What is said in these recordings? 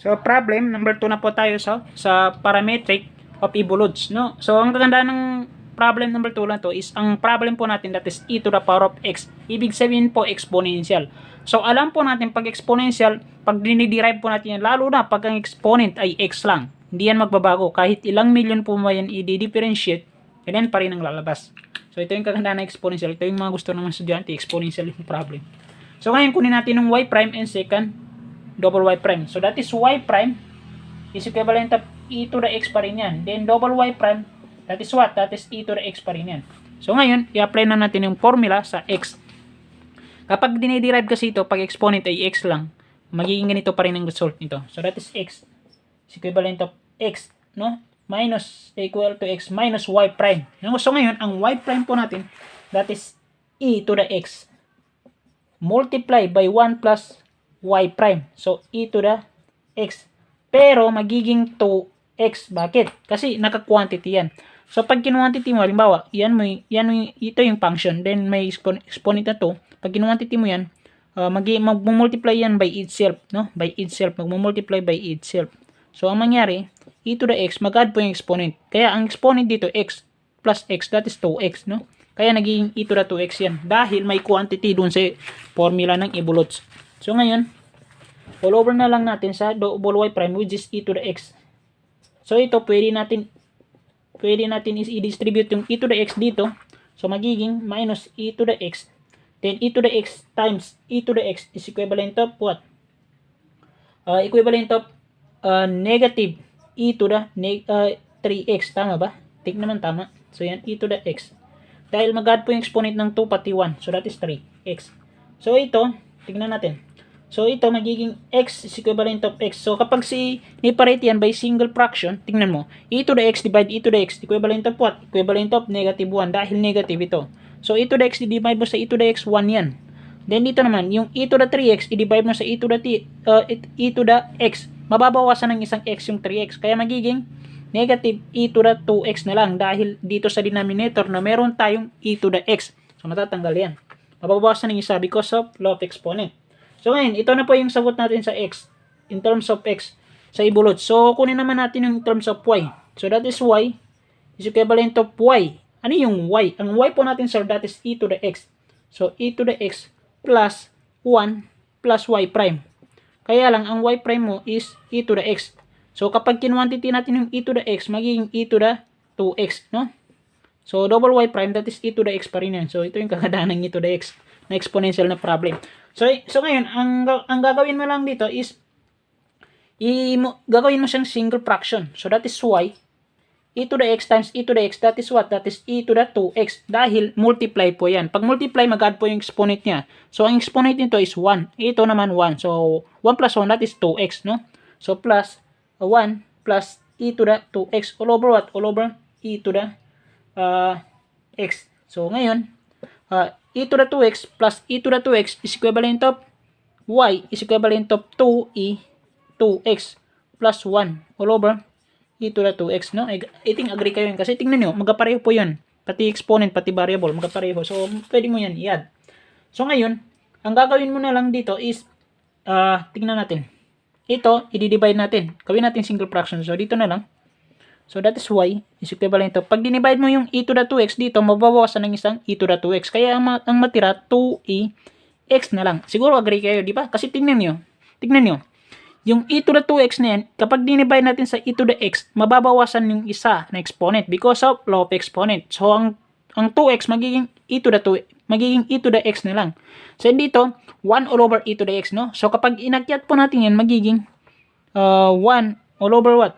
So problem number 2 na po tayo sa parametric of evolutes, no? So ang kagandaan ng problem number 2 lang to is ang problem po natin that is e to the power of x. Ibig sabihin po exponential. So alam po natin pag exponential, pag diniderive po natin yan, lalo na pag ang exponent ay x lang, hindi yan magbabago. Kahit ilang million po mo yan i-differentiate, ganyan pa rin ang lalabas. So ito yung kagandaan ng exponential. Ito yung mga gusto ng mga estudyante, exponential yung problem. So ngayon kunin natin yung y prime and second double y prime. So that is y prime is equivalent of e to the x pa rin yan. Then double y prime, that is what? That is e to the x pa rin yan. So ngayon, i-apply na natin yung formula sa x. Kapag diniderive kasi ito, pag exponent ay x lang, magiging ganito pa rin ang result nito. So that is x is equivalent of x, no? Minus equal to x minus y prime. So ngayon, ang y prime po natin, that is e to the x multiply by 1 plus y prime. So, e to the x. Pero, magiging 2x. Bakit? Kasi, naka-quantity yan. So, pag kinuantity mo, halimbawa, ito yung function. Then, may exponent na 2. Pag kinuantity mo yan, mag-multiply yan by itself. No? By itself. Mag-multiply by itself. So, ang mangyari, e to the x, mag-add po yung exponent. Kaya, ang exponent dito, x plus x, that is 2x. No? Kaya, naging e to the 2x yan. Dahil may quantity dun sa formula ng evolutes. So ngayon, all over na lang natin sa double y prime which is e to the x. So ito pwede natin i-distribute yung e to the x dito. So magiging minus e to the x. Then e to the x times e to the x is equivalent of what? Equivalent of negative e to the 3x. Tama ba? Take naman tama. So yan, e to the x. Dahil mag-add po yung exponent ng 2 pati 1. So that is 3x. So ito, tignan natin. So, ito magiging x is equivalent of x. So, kapag ni-parate yan by single fraction, tingnan mo, e to the x divide e to the x, equivalent of what? Equivalent of negative 1 dahil negative ito. So, e to the x i-divide mo sa e to the x, 1 yan. Then, dito naman, yung e to the 3x, i-divide mo sa e to the x. Mababawasan ng isang x yung 3x. Kaya magiging negative e to the 2x na lang dahil dito sa denominator na meron tayong e to the x. So, matatanggal yan. Mababawasan ng isa because of law of exponent. So ngayon, ito na po yung sagot natin sa x in terms of x sa evolutes. So kunin naman natin yung in terms of y. So that is y is equivalent of y. Ano yung y? Ang y po natin sir, that is e to the x. So e to the x plus 1 plus y prime. Kaya lang ang y prime mo is e to the x. So kapag kinwantity natin yung e to the x, magiging e to the 2x, no? So double y prime, that is e to the x pa rin yan. So ito yung kagandaan ng e to the x na exponential na problem. So ngayon, ang gagawin mo lang dito is gagawin mo siyang single fraction. So that is y. E to the x times e to the x, that is what? That is e to the 2x. Dahil multiply po yan. Pag multiply, mag-add po yung exponent niya. So ang exponent nito is 1. Ito naman 1. So 1 plus 1, that is 2x, no? So plus 1 plus e to the 2x all over what? All over e to the x. So ngayon, e to the 2x plus e to the 2x is equivalent of y is equivalent of 2e 2x plus 1 all over e to the 2x, no? I think agree kayo yun kasi tingnan nyo, magkapareho po yun. Pati exponent, pati variable, magkapareho. So, pwede mo yan i-add. So, ngayon, ang gagawin mo na lang dito is tingnan natin. Ito, i-divide natin. Gawin natin single fraction. So, dito na lang. So, that is y is equivalent to, pag dinivide mo yung e to the 2x dito, mababawasan ng isang e to the 2x. Kaya, ang matira, 2e x na lang. Siguro agree kayo, di ba? Kasi tingnan nyo, yung e to the 2x na yan, kapag dinivide natin sa e to the x, mababawasan yung isa na exponent because of law of exponent. So, ang 2x magiging e to the 2, magiging e to the x na lang. So, dito, 1 all over e to the x, no? So, kapag inakyat po natin yan, magiging 1 all over what?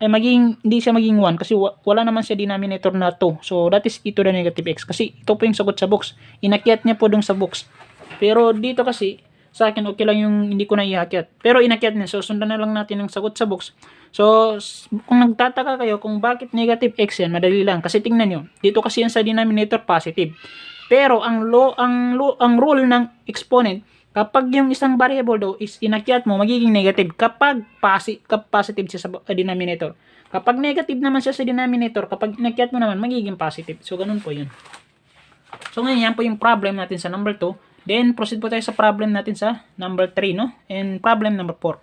Ay hindi siya maging 1 kasi wala naman siya denominator na 2. So, that is e to the negative x. Kasi ito po yung sagot sa box. Inakyat niya po dun sa box. Pero dito kasi, sa akin, okay lang yung hindi ko na iakyat. Pero inakyat niya. So, sundan na lang natin ang sagot sa box. So, kung nagtataka kayo kung bakit negative x yan, madali lang. Kasi tingnan nyo, dito kasi yan sa denominator positive. Pero, ang rule ng exponent, kapag yung isang variable daw is inakyat mo, magiging negative kapag positive siya sa denominator. Kapag negative naman siya sa denominator, kapag inakyat mo naman, magiging positive. So, ganun po yun. So, ngayon, yan po yung problem natin sa number 2. Then, proceed po tayo sa problem natin sa number 3, no? And problem number 4.